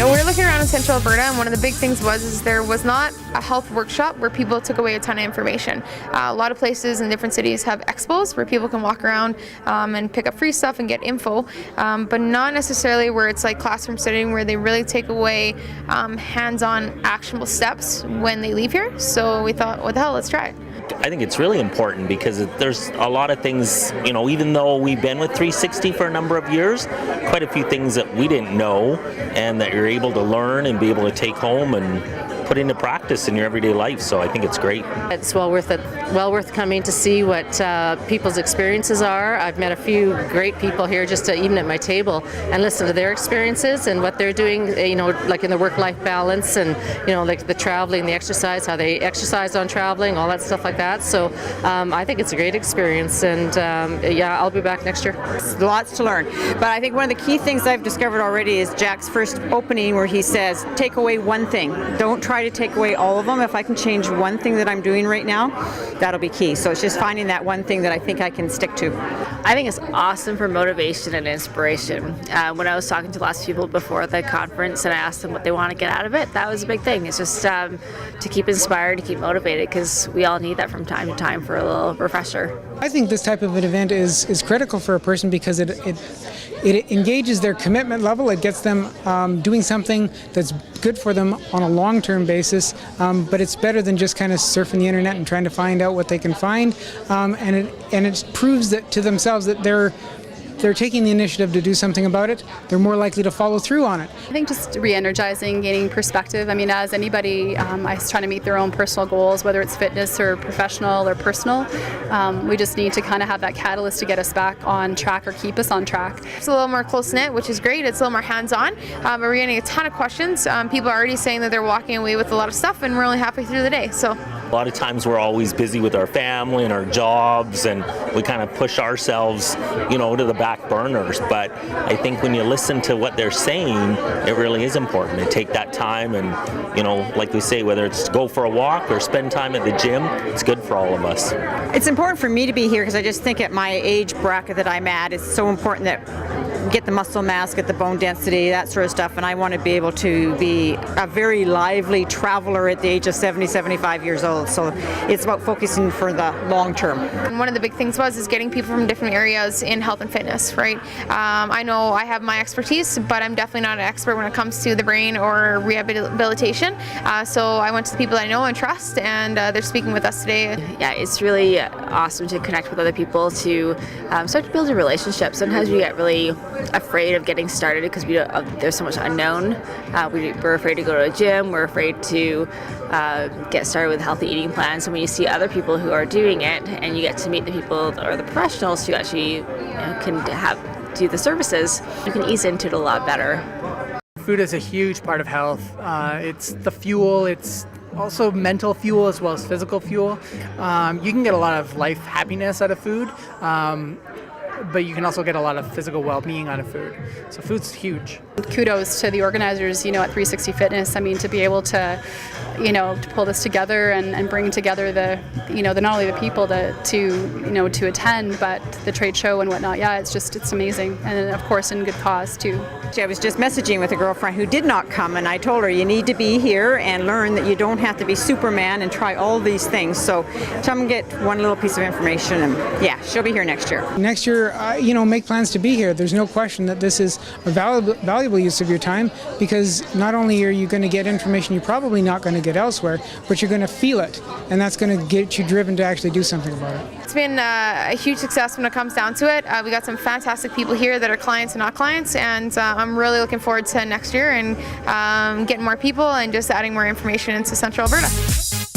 we're looking around in Central Alberta, and one of the big things is there was not a health workshop where people took away a ton of information. A lot of places in different cities have expos where people can walk around and pick up free stuff and get info, but not necessarily where it's like classroom setting where they really take away hands-on actionable steps when they leave here. So we thought, what the hell, let's try it. I think it's really important because there's a lot of things, even though we've been with 360 for a number of years, quite a few things that we didn't know and that you're able to learn and be able to take home and put into practice in your everyday life. So I think it's great. It's well worth coming to see what people's experiences are. I've met a few great people here just even at my table and listen to their experiences and what they're doing, like in the work-life balance and, like the traveling, the exercise, how they exercise on traveling, all that stuff like that. So I think it's a great experience, and I'll be back next year. Lots to learn. But I think one of the key things I've discovered already is Jack's first opening where he says, take away one thing. Don't try to take away all of them. If I can change one thing that I'm doing right now, that'll be key. So it's just finding that one thing that I think I can stick to. I think it's awesome for motivation and inspiration. When I was talking to lots of people before the conference and I asked them what they want to get out of it, that was a big thing. It's just to keep inspired, to keep motivated, because we all need that from time to time for a little refresher. I think this type of an event is critical for a person because it engages their commitment level. It gets them doing something that's good for them on a long-term basis, but it's better than just kind of surfing the internet and trying to find out what they can find, and it proves that to themselves that they're taking the initiative to do something about it. They're more likely to follow through on it. I think just re-energizing, gaining perspective. I mean, as anybody is trying to meet their own personal goals, whether it's fitness or professional or personal, we just need to kind of have that catalyst to get us back on track or keep us on track. It's a little more close-knit, which is great. It's a little more hands-on. We're getting a ton of questions. People are already saying that they're walking away with a lot of stuff, and we're only halfway through the day. So a lot of times we're always busy with our family and our jobs, and we kind of push ourselves, to the back burners. But I think when you listen to what they're saying, it really is important to take that time and, like we say, whether it's go for a walk or spend time at the gym, it's good for all of us. It's important for me to be here because I just think at my age bracket that I'm at, it's so important that get the muscle mass, get the bone density, that sort of stuff, and I want to be able to be a very lively traveler at the age of 70, 75 years old. So it's about focusing for the long term. And one of the big things is getting people from different areas in health and fitness, right? I know I have my expertise, but I'm definitely not an expert when it comes to the brain or rehabilitation. So I went to the people I know and trust, and they're speaking with us today. Yeah, it's really awesome to connect with other people, to start to build a relationship. Sometimes we get really afraid of getting started because there's so much unknown. We're afraid to go to a gym. We're afraid to get started with healthy eating plans. And when you see other people who are doing it, and you get to meet the people or the professionals who actually can do the services, you can ease into it a lot better. Food is a huge part of health. It's the fuel. It's also mental fuel as well as physical fuel. You can get a lot of life happiness out of food. But you can also get a lot of physical well-being out of food. So food's huge. Kudos to the organizers, at 360 Fitness. I mean, to be able to, to pull this together and bring together the not only the people to attend, but the trade show and whatnot. Yeah, it's amazing. And of course, in good cause too. I was just messaging with a girlfriend who did not come, and I told her you need to be here and learn that you don't have to be Superman and try all these things. So come and get one little piece of information, and she'll be here next year. Next year, make plans to be here. There's no question that this is a valuable use of your time, because not only are you going to get information you're probably not going to get elsewhere, but you're going to feel it, and that's going to get you driven to actually do something about it. It's been a huge success when it comes down to it. We got some fantastic people here that are clients and not clients, and I'm really looking forward to next year and getting more people and just adding more information into Central Alberta.